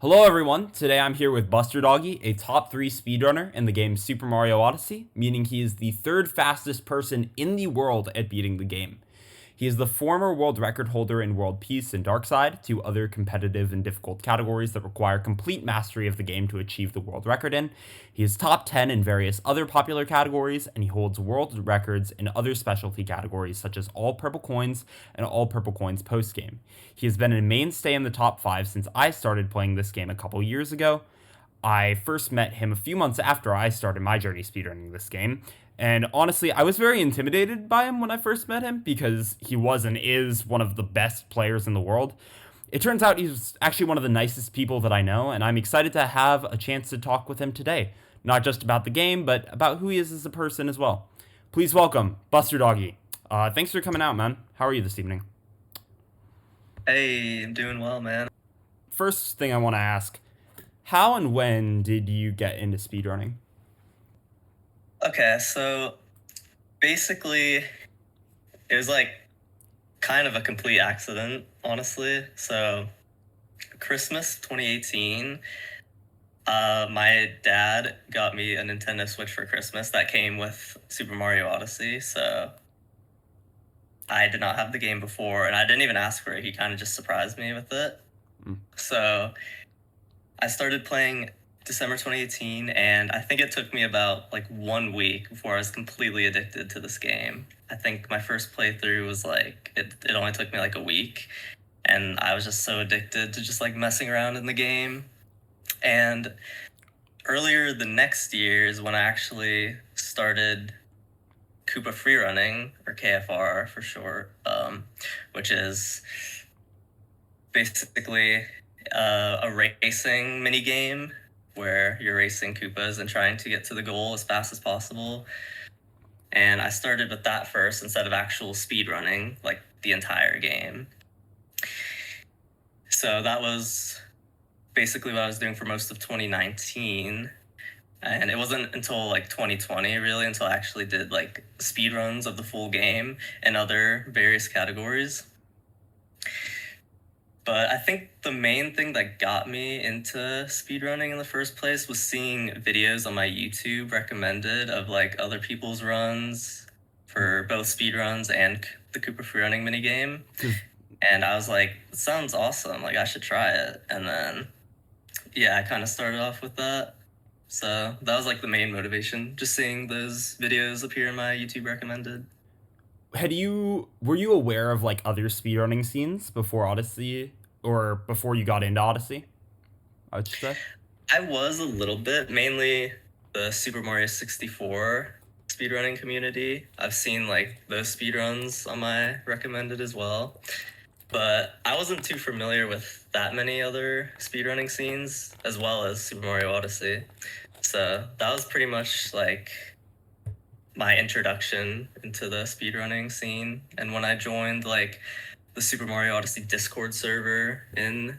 Hello everyone, today I'm here with BusterDoggy, a top 3 speedrunner in the game Super Mario Odyssey, meaning he is the third fastest person in the world at beating the game. He is the former world record holder in World Peace and Darkside, two other competitive and difficult categories that require complete mastery of the game to achieve the world record in. He is top 10 in various other popular categories, and he holds world records in other specialty categories such as all purple coins and all purple coins post-game. He has been a mainstay in the top 5 since I started playing this game a couple years ago. I first met him a few months after I started my journey speedrunning this game, and honestly, I was very intimidated by him when I first met him because he was and is one of the best players in the world. It turns out he's actually one of the nicest people that I know, and I'm excited to have a chance to talk with him today. Not just about the game, but about who he is as a person as well. Please welcome BusterDoggy. Thanks for coming out, man. How are you this evening? Hey, I'm doing well, man. First thing I want to ask, how and when did you get into speedrunning? Okay, so basically, it was like kind of a complete accident, honestly. So, Christmas 2018, my dad got me a Nintendo Switch for Christmas that came with Super Mario Odyssey. So, I did not have the game before, and I didn't even ask for it. He kind of just surprised me with it. So, I started playing December 2018, and I think it took me about like 1 week before I was completely addicted to this game. I think my first playthrough was like, it only took me like a week, and I was just so addicted to just like messing around in the game. And earlier the next year is when I actually started Koopa Freerunning, or KFR for short, which is basically a racing mini game where you're racing Koopas and trying to get to the goal as fast as possible. And I started with that first instead of actual speed running, like the entire game. So that was basically what I was doing for most of 2019. And it wasn't until like 2020, really, until I actually did like speed runs of the full game and other various categories. But I think the main thing that got me into speedrunning in the first place was seeing videos on my YouTube recommended of like other people's runs for both speedruns and the Cooper Freerunning minigame. And I was like, it sounds awesome. Like, I should try it. And then, yeah, I kind of started off with that. So that was like the main motivation, just seeing those videos appear in my YouTube recommended. Were you aware of like other speedrunning scenes before Odyssey or before you got into Odyssey? I would say. I was a little bit, mainly the Super Mario 64 speedrunning community. I've seen like those speedruns on my recommended as well. But I wasn't too familiar with that many other speedrunning scenes as well as Super Mario Odyssey. So that was pretty much like my introduction into the speedrunning scene. And when I joined like the Super Mario Odyssey Discord server in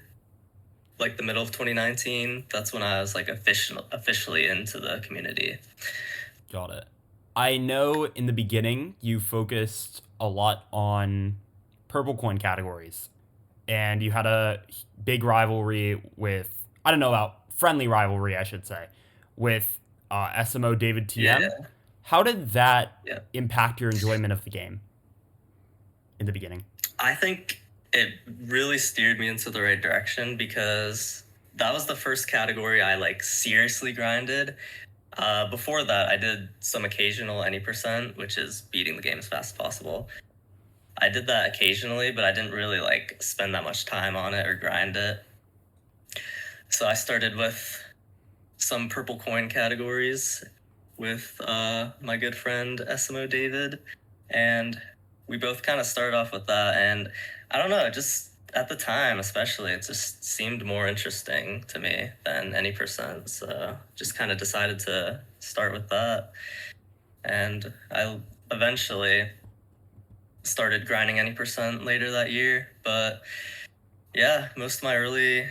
like the middle of 2019, that's when I was like officially into the community. Got it. I know in the beginning you focused a lot on purple coin categories, and you had a big rivalry with, I don't know about friendly rivalry, I should say, with SMO David TM. Yeah. How did that Yeah. impact your enjoyment of the game in the beginning? I think it really steered me into the right direction because that was the first category I like seriously grinded. Before that, I did some occasional any percent, which is beating the game as fast as possible. I did that occasionally, but I didn't really like spend that much time on it or grind it. So I started with some purple coin categories with my good friend SMO David, and we both kind of started off with that. And I don't know, just at the time especially, it just seemed more interesting to me than any percent. So just kind of decided to start with that. And I eventually started grinding any percent later that year. But yeah, most of my early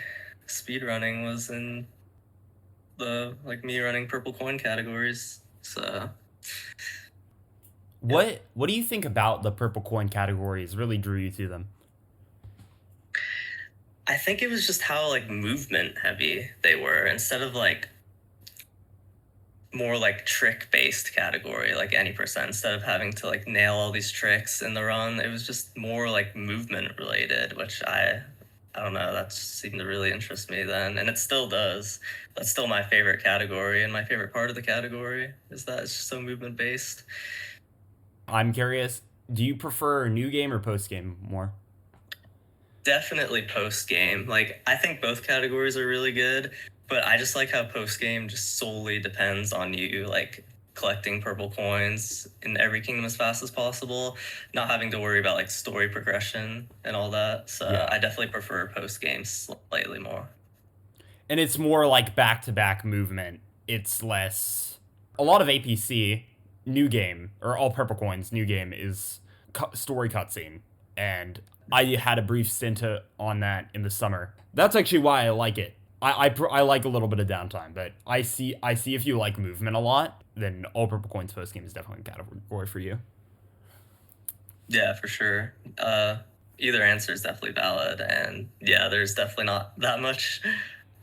speed running was in the like me running purple coin categories. So What do you think about the purple coin categories really drew you to them? I think it was just how like movement heavy they were instead of like more like trick based category, like any percent, instead of having to like nail all these tricks in the run. It was just more like movement related, which I don't know, that seemed to really interest me then, and it still does. That's still my favorite category, and my favorite part of the category is that it's just so movement based. I'm curious, do you prefer new game or post game more? Definitely post game. Like, I think both categories are really good, but I just like how post game just solely depends on you, like collecting purple coins in every kingdom as fast as possible, not having to worry about like story progression and all that. So Yeah. I definitely prefer post game slightly more. And it's more like back to back movement. It's less. A lot of APC, new game, or all purple coins, new game is story cutscene. And I had a brief stint on that in the summer. That's actually why I like it. I like a little bit of downtime, but I see if you like movement a lot, then all purple coins post game is definitely a category for you. Yeah, for sure. Either answer is definitely valid, and yeah, there's definitely not that much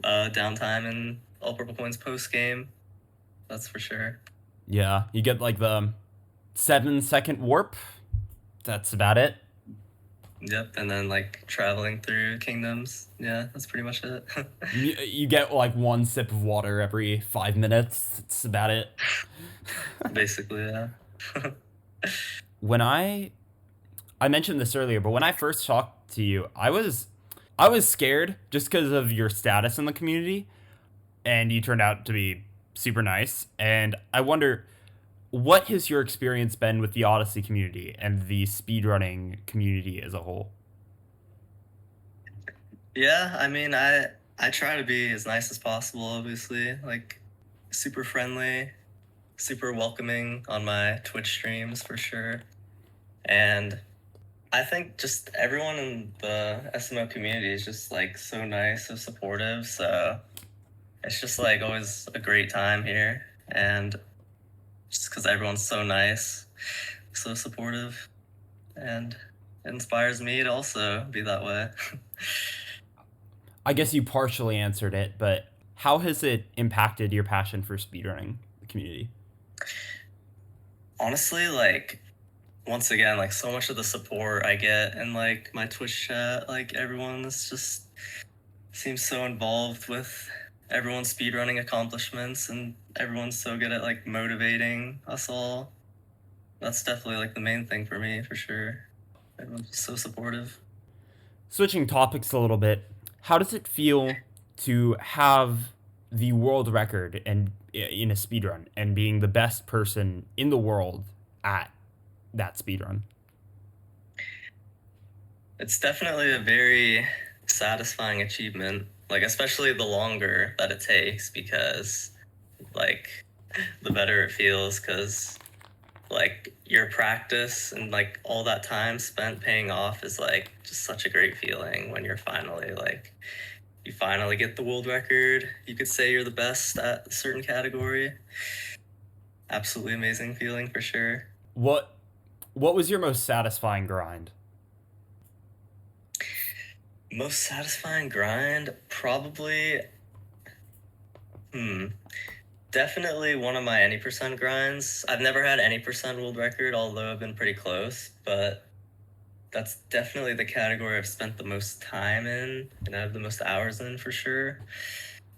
downtime in all purple coins post game. That's for sure. Yeah, you get like the 7 second warp. That's about it. Yep, and then like traveling through kingdoms. Yeah, that's pretty much it. You get like one sip of water every 5 minutes. That's about it. Basically, yeah. When I mentioned this earlier, but when I first talked to you, I was scared just because of your status in the community, and you turned out to be super nice. And I wonder, what has your experience been with the Odyssey community and the speedrunning community as a whole? Yeah, I mean, I try to be as nice as possible, obviously. Like super friendly, super welcoming on my Twitch streams for sure. And I think just everyone in the SMO community is just like so nice, so supportive. So it's just like always a great time here. And just because everyone's so nice, so supportive, and it inspires me to also be that way. I guess you partially answered it, but how has it impacted your passion for speedrunning the community? Honestly, like once again, like so much of the support I get in like my Twitch chat, like everyone is just seems so involved with everyone's speedrunning accomplishments, and everyone's so good at like motivating us all. That's definitely like the main thing for me for sure. Everyone's just so supportive. Switching topics a little bit, how does it feel to have the world record and in a speedrun and being the best person in the world at that speedrun? It's definitely a very satisfying achievement, like especially the longer that it takes, because like the better it feels, because like your practice and like all that time spent paying off is like just such a great feeling when you're finally like you finally get the world record. You could say you're the best at a certain category. Absolutely amazing feeling for sure. What what was your most satisfying grind? Most satisfying grind, probably definitely one of my any percent grinds. I've never had any percent world record, although I've been pretty close, but that's definitely the category I've spent the most time in and I have the most hours in for sure.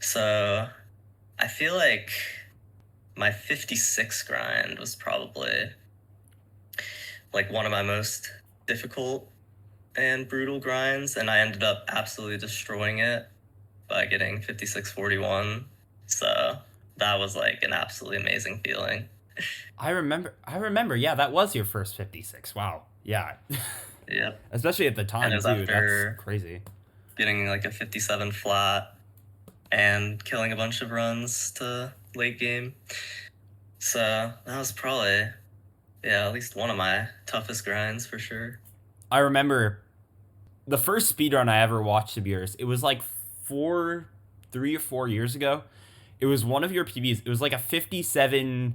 So I feel like my 56 grind was probably like one of my most difficult and brutal grinds, and I ended up absolutely destroying it by getting 5641. So that was like an absolutely amazing feeling. I remember, yeah, that was your first 56. Wow. Yeah. Yep. Especially at the And it time was too. That's after crazy. getting like a 57 flat and killing a bunch of runs to late game. So that was probably, yeah, at least one of my toughest grinds for sure. I remember the first speedrun I ever watched of yours. It was like 3 or 4 years ago. It was one of your PBs. It was like a 57-25.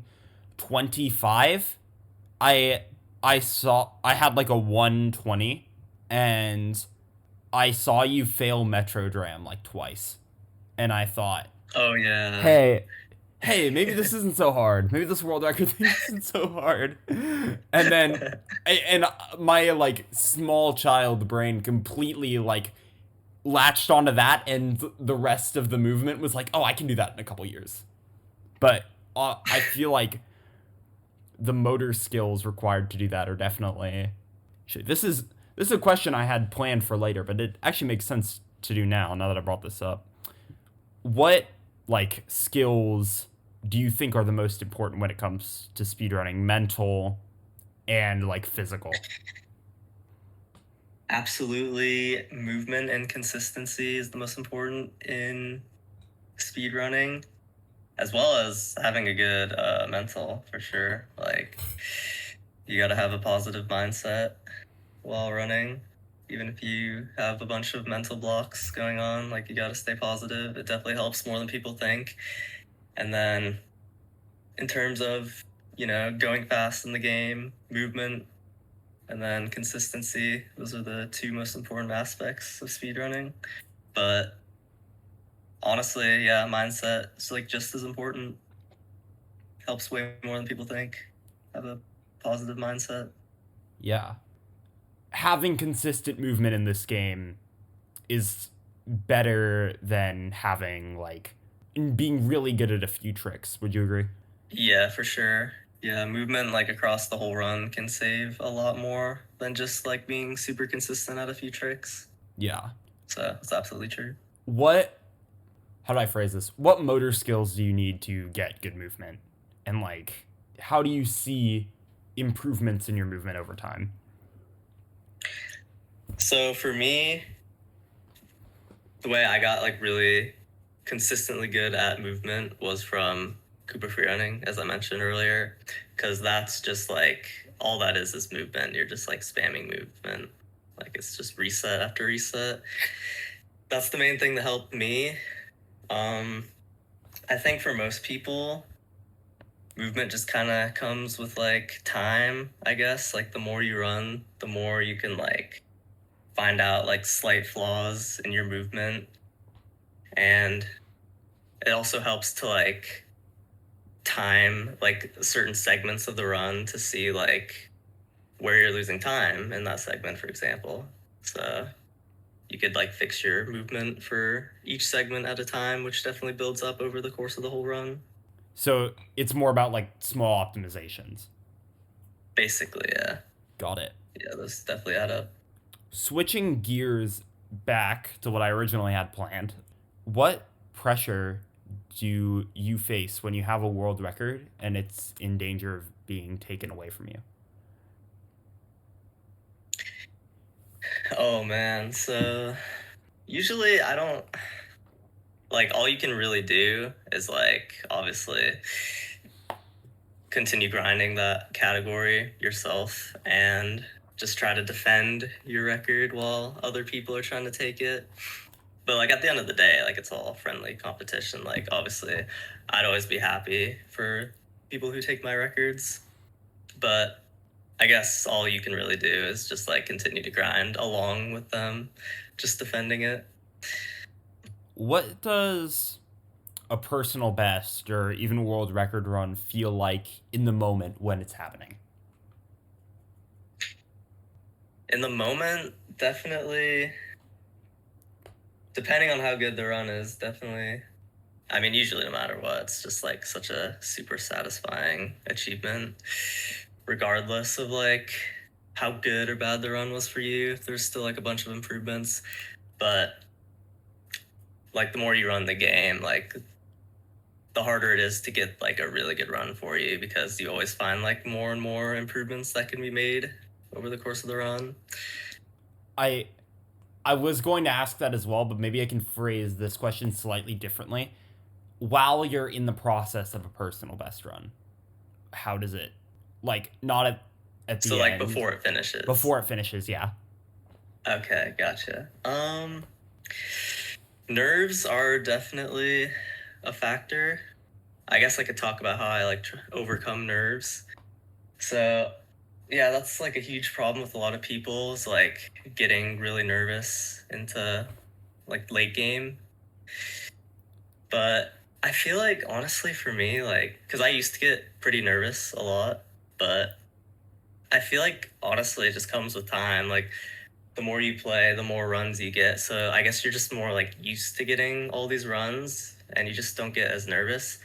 I I had like a 120, and I saw you fail Metro Dram like twice, and I thought, Oh yeah. hey, maybe this isn't so hard. Maybe this world record thing isn't so hard. And then, and my like small child brain completely like latched onto that, and the rest of the movement was like, oh, I can do that in a couple years. But I feel like the motor skills required to do that are definitely. This is a question I had planned for later, but it actually makes sense to do now that I brought this up. What like skills do you think are the most important when it comes to speedrunning? Mental and like physical? Absolutely, movement and consistency is the most important in speedrunning, as well as having a good mental for sure. Like, you got to have a positive mindset while running. Even if you have a bunch of mental blocks going on, like, you got to stay positive. It definitely helps more than people think. And then, in terms of, going fast in the game, movement, and then consistency, those are the two most important aspects of speedrunning. But honestly, yeah, mindset is like just as important. Helps way more than people think. Have a positive mindset. Yeah. Having consistent movement in this game is better than having like being really good at a few tricks. Would you agree? Yeah, for sure. Yeah, movement like across the whole run can save a lot more than just like being super consistent at a few tricks. Yeah. So it's absolutely true. How do I phrase this? What motor skills do you need to get good movement? And like how do you see improvements in your movement over time? So for me, the way I got like really consistently good at movement was from Cooper free running, as I mentioned earlier, because that's just like all that is movement. You're just like spamming movement. Like it's just reset after reset. That's the main thing that helped me. I think for most people, movement just kind of comes with like time, I guess. Like the more you run, the more you can like find out like slight flaws in your movement. And it also helps to like time like certain segments of the run to see like where you're losing time in that segment, for example. So you could like fix your movement for each segment at a time, which definitely builds up over the course of the whole run. So it's more about like small optimizations. Basically, yeah. Got it. Yeah, those definitely add up. Switching gears back to what I originally had planned, what pressure do you face when you have a world record and it's in danger of being taken away from you? Oh man, so usually I don't like all you can really do is like obviously continue grinding that category yourself and just try to defend your record while other people are trying to take it. But like at the end of the day, like it's all friendly competition. Like obviously I'd always be happy for people who take my records, but I guess all you can really do is just like continue to grind along with them, just defending it. What does a personal best or even world record run feel like in the moment when it's happening? In the moment, definitely, depending on how good the run is, definitely. I mean, usually no matter what, it's just like such a super satisfying achievement, regardless of like how good or bad the run was for you. There's still like a bunch of improvements, but like the more you run the game, like the harder it is to get like a really good run for you because you always find like more and more improvements that can be made over the course of the run. I I was going to ask that as well, but maybe I can phrase this question slightly differently. While you're in the process of a personal best run, how does it like not at the So like end before it finishes. before it finishes, yeah. Okay, gotcha. Nerves are definitely a factor. I guess I could talk about how I like overcome nerves. So Yeah, that's like a huge problem with a lot of people is like getting really nervous into like late game. But I feel like honestly for me, like, because I used to get pretty nervous a lot, but I feel like honestly it just comes with time. Like, the more you play, the more runs you get. So I guess you're just more like used to getting all these runs and you just don't get as nervous.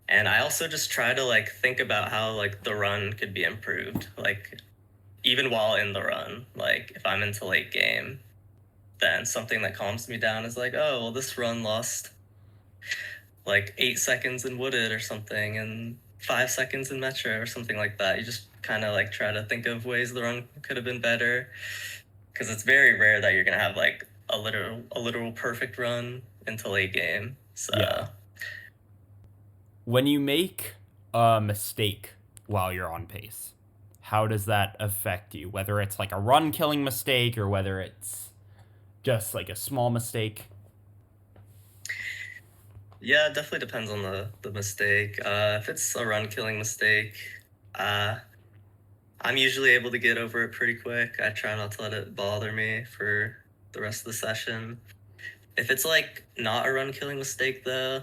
And I also just try to like think about how like the run could be improved. Like, even while in the run, like if I'm into late game, then something that calms me down is like, oh, well, this run lost like 8 seconds in wooded or something and 5 seconds in metro or something like that. You just kind of like try to think of ways the run could have been better, because it's very rare that you're gonna have like a literal perfect run into late game. Yeah. So When you make a mistake while you're on pace, how does that affect you? Whether it's like a run killing mistake or whether it's just like a small mistake? yeah, it definitely depends on the mistake. If it's a run killing mistake, uh, I'm usually able to get over it pretty quick. I try not to let it bother me for the rest of the session. If it's like not a run killing mistake though,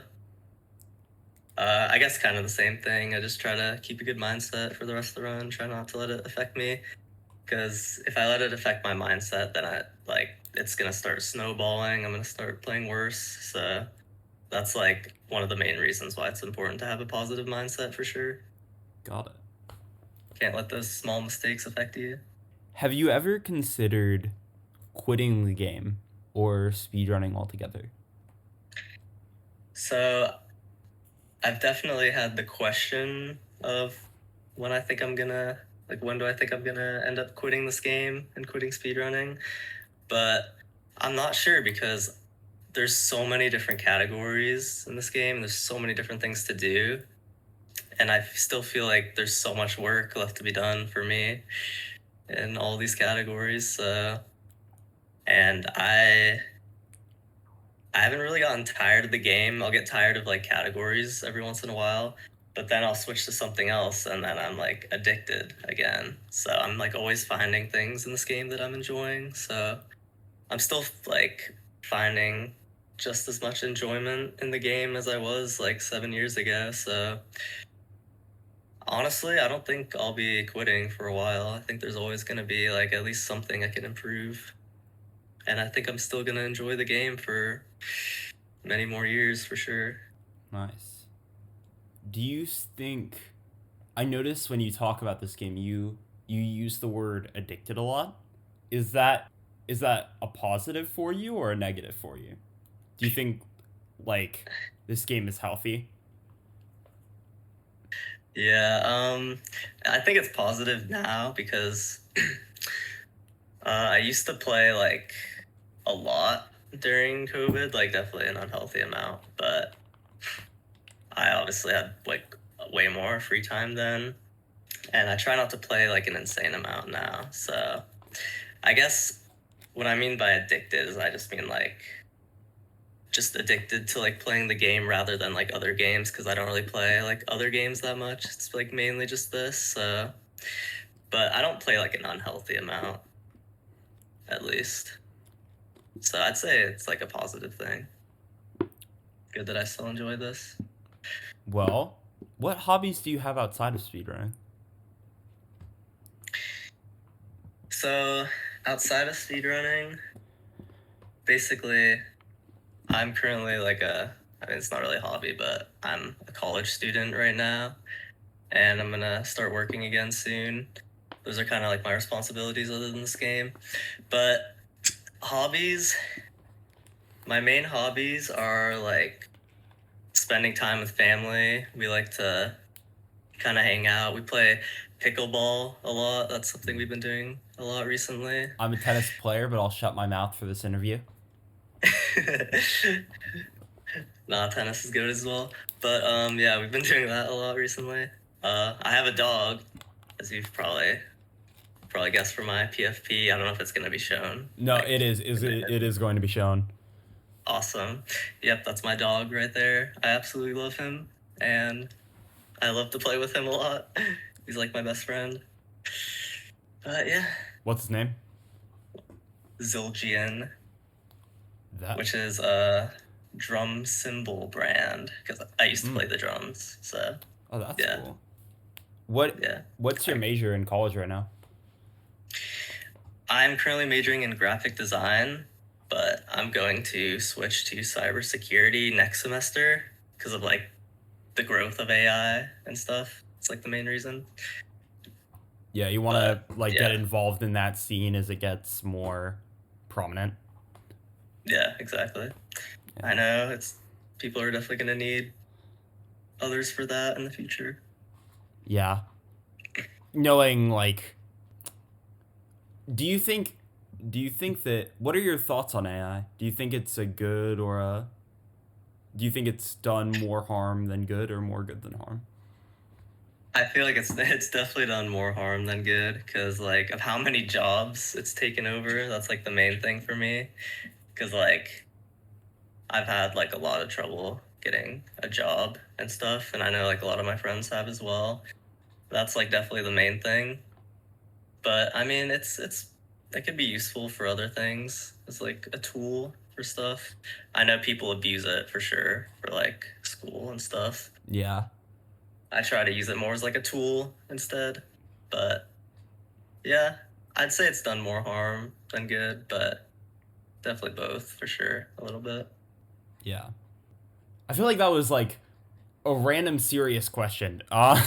I guess kind of the same thing. I just try to keep a good mindset for the rest of the run, try not to let it affect me. Because if I let it affect my mindset, then it's gonna start snowballing. I'm gonna start playing worse. So that's like one of the main reasons why it's important to have a positive mindset for sure. Got it. Can't let those small mistakes affect you. Have you ever considered quitting the game or speedrunning altogether? So I've definitely had the question of when I think I'm gonna when do I think I'm gonna end up quitting this game and quitting speedrunning? But I'm not sure because there's so many different categories in this game. There's so many different things to do. And I still feel like there's so much work left to be done for me in all these categories. And I haven't really gotten tired of the game. I'll get tired of like categories every once in a while, but then I'll switch to something else and then I'm like addicted again. So I'm like always finding things in this game that I'm enjoying. So I'm still like finding just as much enjoyment in the game as I was like 7 years ago. So honestly, I don't think I'll be quitting for a while. I think there's always going to be like at least something I can improve. And I think I'm still going to enjoy the game for many more years for sure. Nice. Do you think I notice when you talk about this game you use the word addicted a lot? Is that a positive for you or a negative for you? Do you think like this game is healthy? Yeah, I think it's positive now because I used to play like a lot during COVID, like definitely an unhealthy amount, but I obviously had like way more free time then, and I try not to play like an insane amount now. So I guess what I mean by addicted is I just mean like just addicted to like playing the game rather than like other games, because I don't really play like other games that much. It's like mainly just this. So, but I don't play like an unhealthy amount, at least. So I'd say it's like a positive thing. Good that I still enjoy this. Well, what hobbies do you have outside of speedrunning? So outside of speedrunning, basically, I'm currently I mean, it's not really a hobby, but I'm a college student right now, and I'm gonna start working again soon. Those are kind of like my responsibilities other than this game. But hobbies, my main hobbies are like spending time with family. We like to kind of hang out. We play pickleball a lot. That's something we've been doing a lot recently. I'm a tennis player, but I'll shut my mouth for this interview. Nah, tennis is good as well. But yeah, we've been doing that a lot recently. I have a dog, as you've probably guessed from my PFP. I don't know if it's gonna be shown. No, Like, it is going to be shown. awesome. Yep, that's my dog right there. I absolutely love him, and I love to play with him a lot. He's like my best friend. But yeah, What's his name? Zildjian, That. which is a drum cymbal brand because I used to play Mm. the drums. So Oh, that's yeah, cool. What yeah. What's your major in college right now? I'm currently majoring in graphic design, but I'm going to switch to cybersecurity next semester because of like the growth of AI and stuff. It's like the main reason. Yeah, you want But to like get yeah, involved in that scene as it gets more prominent. yeah, exactly. I know it's people are definitely going to need others for that in the future. Yeah. Knowing like do you think that what are your thoughts on AI? Do you think it's a good or a do you think it's done more harm than good or more good than harm? I feel like it's definitely done more harm than good because like of how many jobs it's taken over. That's like the main thing for me because like I've had like a lot of trouble getting a job and stuff, and I know like a lot of my friends have as well. That's like definitely the main thing. But I mean, it could be useful for other things. It's like a tool for stuff. I know people abuse it for sure for like school and stuff. Yeah. I try to use it more as like a tool instead. But yeah, I'd say it's done more harm than good, but definitely both for sure, a little bit. Yeah. I feel like that was like a random serious question. I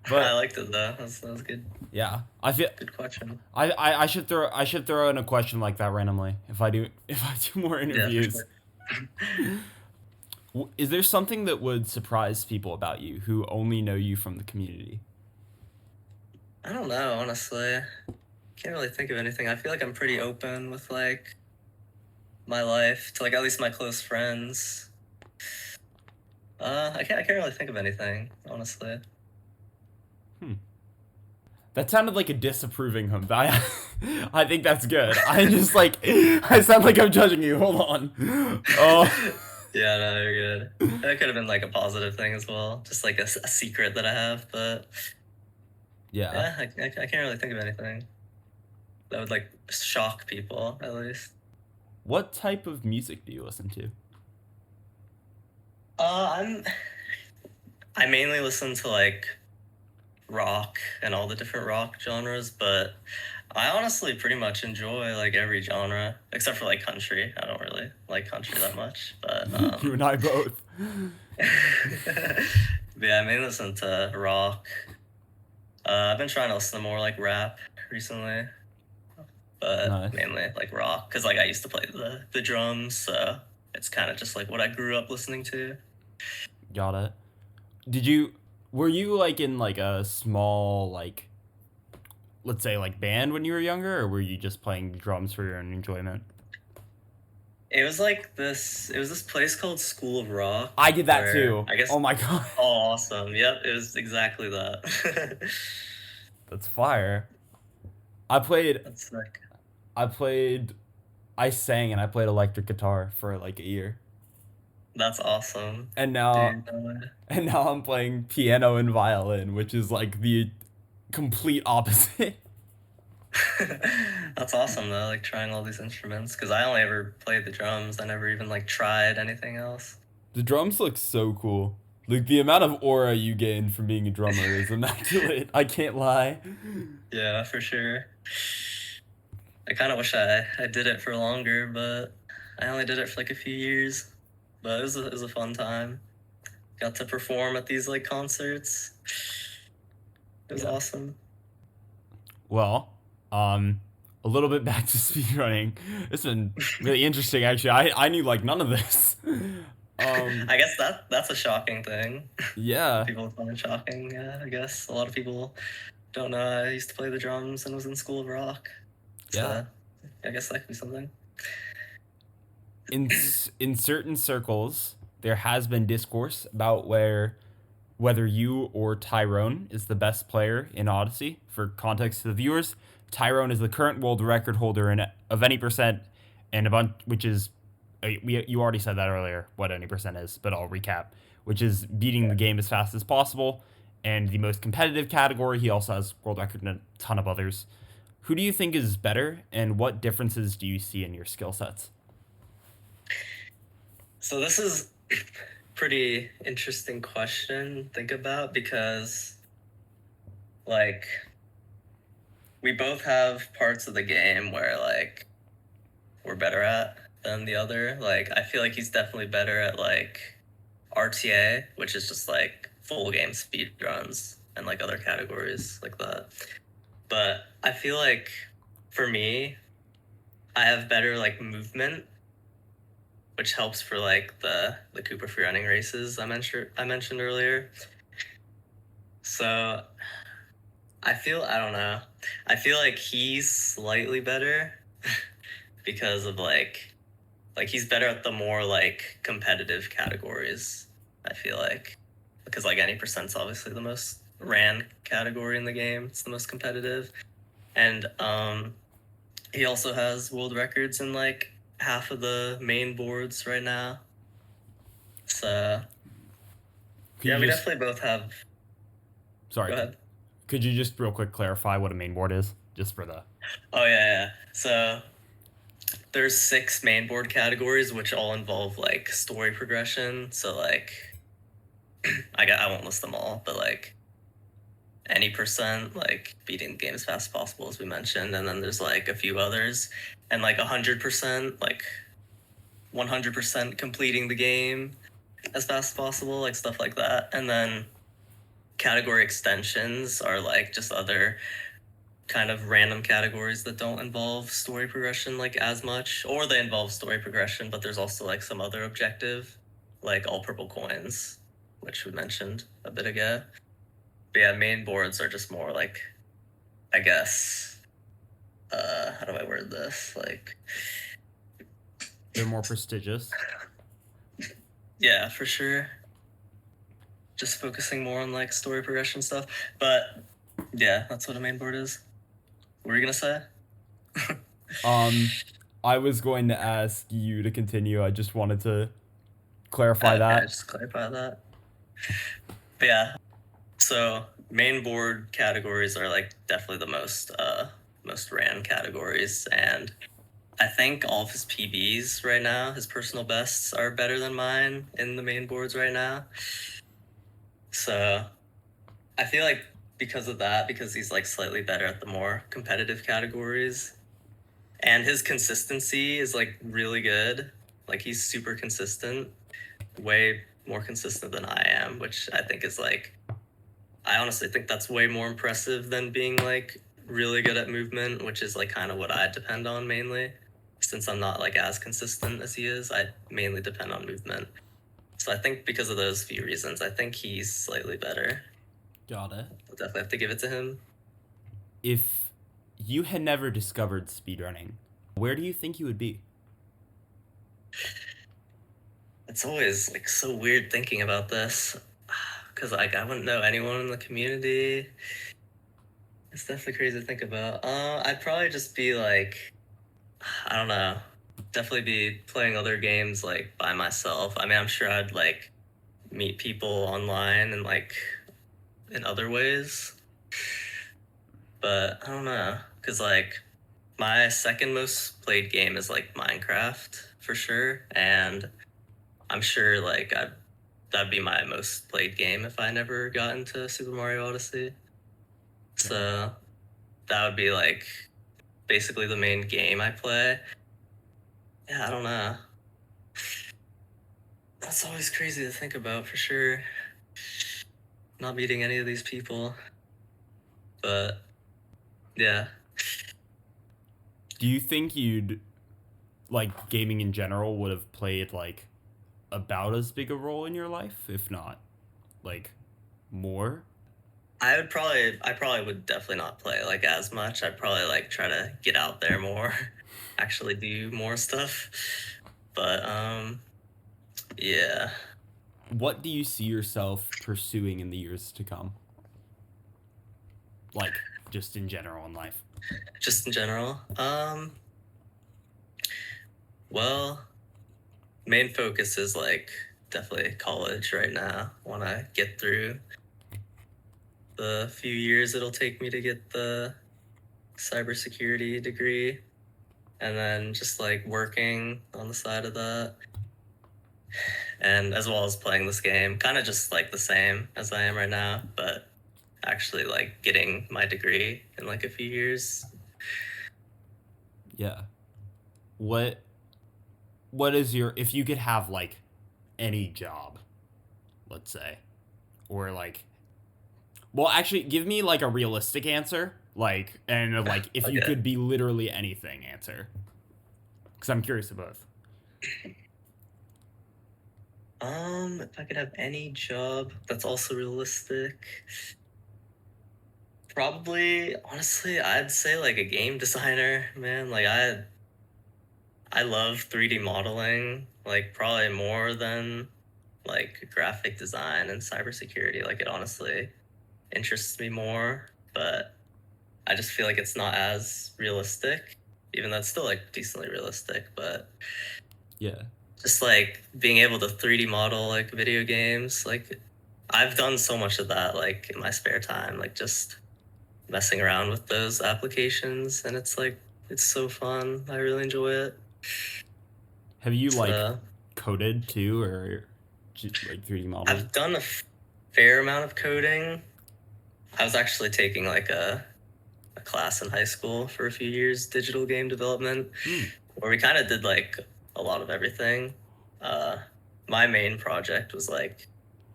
But liked it though. That was good. yeah, I feel Good question. I should throw in a question like that randomly if I do more Yeah, for interviews. sure. Is there something that would surprise people about you who only know you from the community? I don't know, honestly. Can't really think of anything. I feel like I'm pretty open with like my life to like at least my close friends. I can't really think of anything, honestly. Hmm. That sounded like a disapproving hum. I think that's good. I just like I sound like I'm judging you. Hold on. Oh. Yeah, no, you're good. That could have been like a positive thing as well, just like a secret that I have. But Yeah. yeah, I can't really think of anything that would like shock people at least. What type of music do you listen to? I'm I mainly listen to like rock and all the different rock genres, but I honestly pretty much enjoy like every genre except for like country. I don't really like country that much, but You and I both. but yeah, I mainly listen to rock. I've been trying to listen to more like rap recently, but Nice. mainly like rock because like I used to play the drums, so it's kind of just like what I grew up listening to. Got it. Did you were you like in like a small like let's say like band when you were younger or were you just playing drums for your own enjoyment? It was like this. It was this place called School of Rock I did that where too. I guess. Oh my god. Oh, awesome! Yep, it was exactly that. That's fire. I played That's like I played I sang and I played electric guitar for like a year. that's awesome, And now dude. No way. and now I'm playing piano and violin, which is like the complete opposite. That's awesome though, like trying all these instruments. Because I only ever played the drums. I never even like tried anything else. The drums look so cool. Like the amount of aura you gain from being a drummer is immaculate. I can't lie. Yeah, for sure. I kind of wish I did it for longer, but I only did it for like a few years. But it was a fun time. Got to perform at these like concerts. It was Yeah. awesome. Well, a little bit back to speedrunning. It's been really interesting actually. I knew like none of this. I guess that's a shocking thing. Yeah. People find it shocking. Yeah, I guess a lot of people don't know I used to play the drums and was in School of Rock. Yeah. So I guess that could be something. In certain circles, there has been discourse about whether you or Tyrone is the best player in Odyssey. For context to the viewers, Tyrone is the current world record holder of any percent, and a bunch which is you already said that earlier what any percent is, but I'll recap, which is beating the game as fast as possible and the most competitive category. He also has world record in a ton of others. Who do you think is better, and what differences do you see in your skill sets? So this is pretty interesting question to think about because like we both have parts of the game where like we're better at than the other. Like I feel like he's definitely better at like RTA, which is just like full game speed runs and like other categories like that. But I feel like for me, I have better like movement, which helps for like the Cooper free running races I mentioned earlier. So I don't know. I feel like he's slightly better because of like he's better at the more like competitive categories, I feel like. Because like any percent's obviously the most ran category in the game. It's the most competitive. And he also has world records in like half of the main boards right now. So Could yeah, you we just definitely both have. sorry? Go ahead. Could you just real quick clarify what a main board is, just for the? Oh yeah. So there's 6 main board categories, which all involve like story progression. So like, I won't list them all, but like any percent, like beating the game as fast as possible, as we mentioned, and then there's like a few others, and like 100%, like 100% completing the game as fast as possible, like stuff like that. And then category extensions are like just other kind of random categories that don't involve story progression like as much, or they involve story progression, but there's also like some other objective, like all purple coins, which we mentioned a bit ago. But yeah, main boards are just more like, I guess, how do I word this? Like, They're more prestigious. yeah, for sure. Just focusing more on like story progression stuff. But yeah, that's what a main board is. What were you gonna say? I was going to ask you to continue. I just wanted to clarify Okay, that. just clarify that. But yeah, so main board categories are like definitely the most ran categories, and I think all of his PBs right now, his personal bests, are better than mine in the main boards right now. So I feel like because of that, because he's like slightly better at the more competitive categories, and his consistency is like really good. Like he's super consistent, way more consistent than I am, which I think is like, I honestly think that's way more impressive than being like really good at movement, which is like kind of what I depend on mainly. Since I'm not like as consistent as he is, I mainly depend on movement. So I think because of those few reasons, I think he's slightly better. Got it. I'll definitely have to give it to him. If you had never discovered speedrunning, where do you think you would be? It's always like so weird thinking about this because like I wouldn't know anyone in the community. It's definitely crazy to think about. I'd probably just be like, I don't know, definitely be playing other games like by myself. I mean, I'm sure I'd like meet people online and like in other ways, but I don't know, because like my second most played game is like Minecraft for sure, and I'm sure like that'd be my most played game if I never got into Super Mario Odyssey. So that would be like basically the main game I play. Yeah, I don't know. That's always crazy to think about for sure. Not meeting any of these people. But yeah. Do you think you'd, like, gaming in general would have played, like, about as big a role in your life, if not, like, more? I probably would definitely not play like as much. I'd probably like try to get out there more, actually do more stuff. But yeah. What do you see yourself pursuing in the years to come? Like, just in general in life. Just in general. Well, main focus is like definitely college right now. Want to get through the few years it'll take me to get the cybersecurity degree, and then just like working on the side of that, and as well as playing this game, kind of just like the same as I am right now, but actually like getting my degree in like a few years. Yeah. What is your, if you could have like any job, let's say, or like, well, actually give me like a realistic answer, like, and like if you Okay. could be literally anything answer, because I'm curious about both. If I could have any job that's also realistic, probably, honestly, I'd say like a game designer, man. Like I love 3D modeling, like probably more than like graphic design and cybersecurity. Like it honestly interests me more, but I just feel like it's not as realistic, even though it's still like decently realistic, but Yeah. just like being able to 3D model like video games, like I've done so much of that like in my spare time, like just messing around with those applications, and it's like it's so fun. I really enjoy it. Have you like So coded too, or like 3D modeling? I've done a fair amount of coding. I was actually taking like a class in high school for a few years, digital game development, where we kind of did like a lot of everything. My main project was like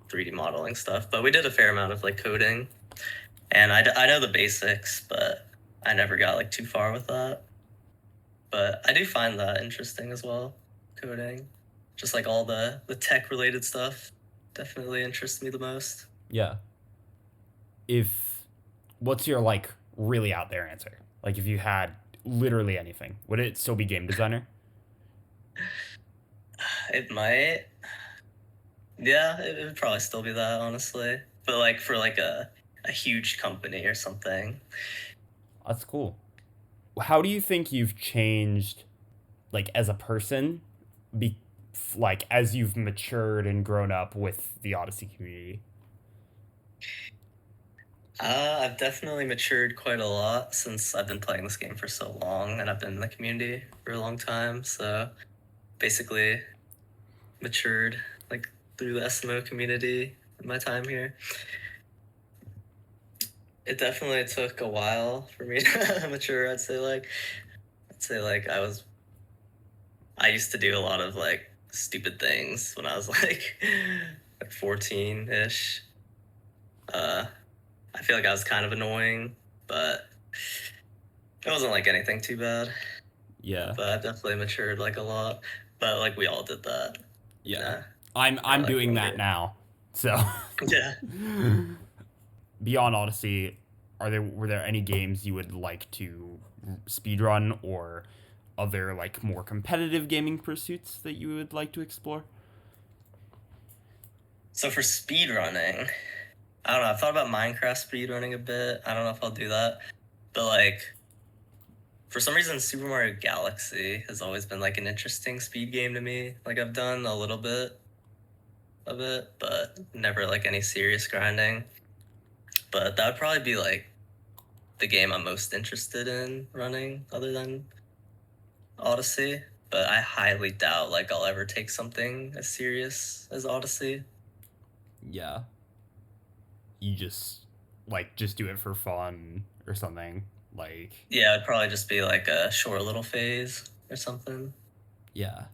3D modeling stuff, but we did a fair amount of like coding, and I know the basics, but I never got like too far with that. But I do find that interesting as well, coding, just like all the tech related stuff definitely interests me the most. Yeah. What's your like really out there answer? Like if you had literally anything, would it still be game designer? It might. Yeah, it would probably still be that, honestly. But like for like a huge company or something. That's cool. How do you think you've changed, like as a person, be like as you've matured and grown up with the Odyssey community? I've definitely matured quite a lot since I've been playing this game for so long, and I've been in the community for a long time. So basically matured like through the SMO community in my time here. It definitely took a while for me to mature. I'd say like I used to do a lot of like stupid things when I was like 14-ish. I feel like I was kind of annoying, but it wasn't like anything too bad. Yeah. But I definitely matured like a lot. But like we all did that. Yeah. Nah, I'm like, doing that now. So Yeah. beyond Odyssey, were there any games you would like to speedrun, or other like more competitive gaming pursuits that you would like to explore? So for speed running, I don't know. I've thought about Minecraft speed running a bit. I don't know if I'll do that. But like for some reason Super Mario Galaxy has always been like an interesting speed game to me. Like I've done a little bit of it, but never like any serious grinding. But that would probably be like the game I'm most interested in running other than Odyssey. But I highly doubt like I'll ever take something as serious as Odyssey. Yeah. You just do it for fun or something. Like, Yeah, it'd probably just be like a short little phase or something. yeah.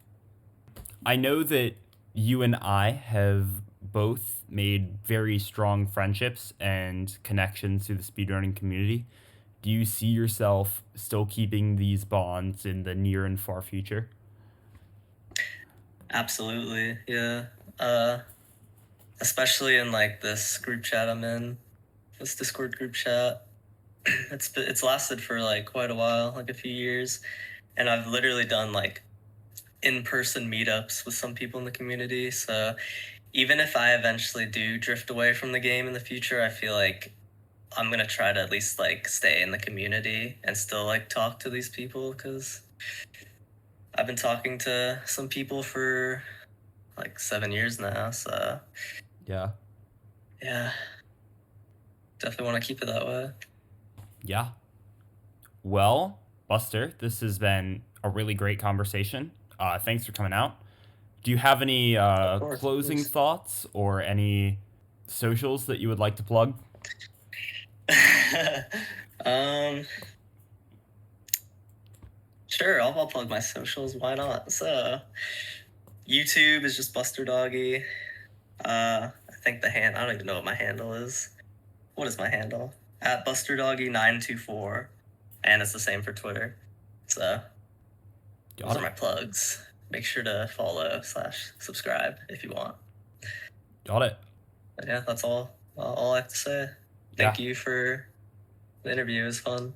I know that you and I have both made very strong friendships and connections to the speedrunning community. Do you see yourself still keeping these bonds in the near and far future? Absolutely, yeah. Especially in like this group chat I'm in, this Discord group chat. It's lasted for like quite a while, like a few years, and I've literally done like in-person meetups with some people in the community. So even if I eventually do drift away from the game in the future, I feel like I'm gonna try to at least like stay in the community and still like talk to these people, because I've been talking to some people for like 7 years now. So Yeah. yeah, definitely want to keep it that way. Yeah. Well, Buster, this has been a really great conversation. Thanks for coming out. Do you have any Of course, closing please. thoughts or any socials that you would like to plug? um, sure, I'll plug my socials. Why not? So, YouTube is just BusterDoggy. I think I don't even know what my handle is. What is my handle? At BusterDoggy924, and it's the same for Twitter. So those are my plugs. Make sure to follow/subscribe if you want. Got it. But yeah, that's all I have to say. Thank you for the interview. It was fun.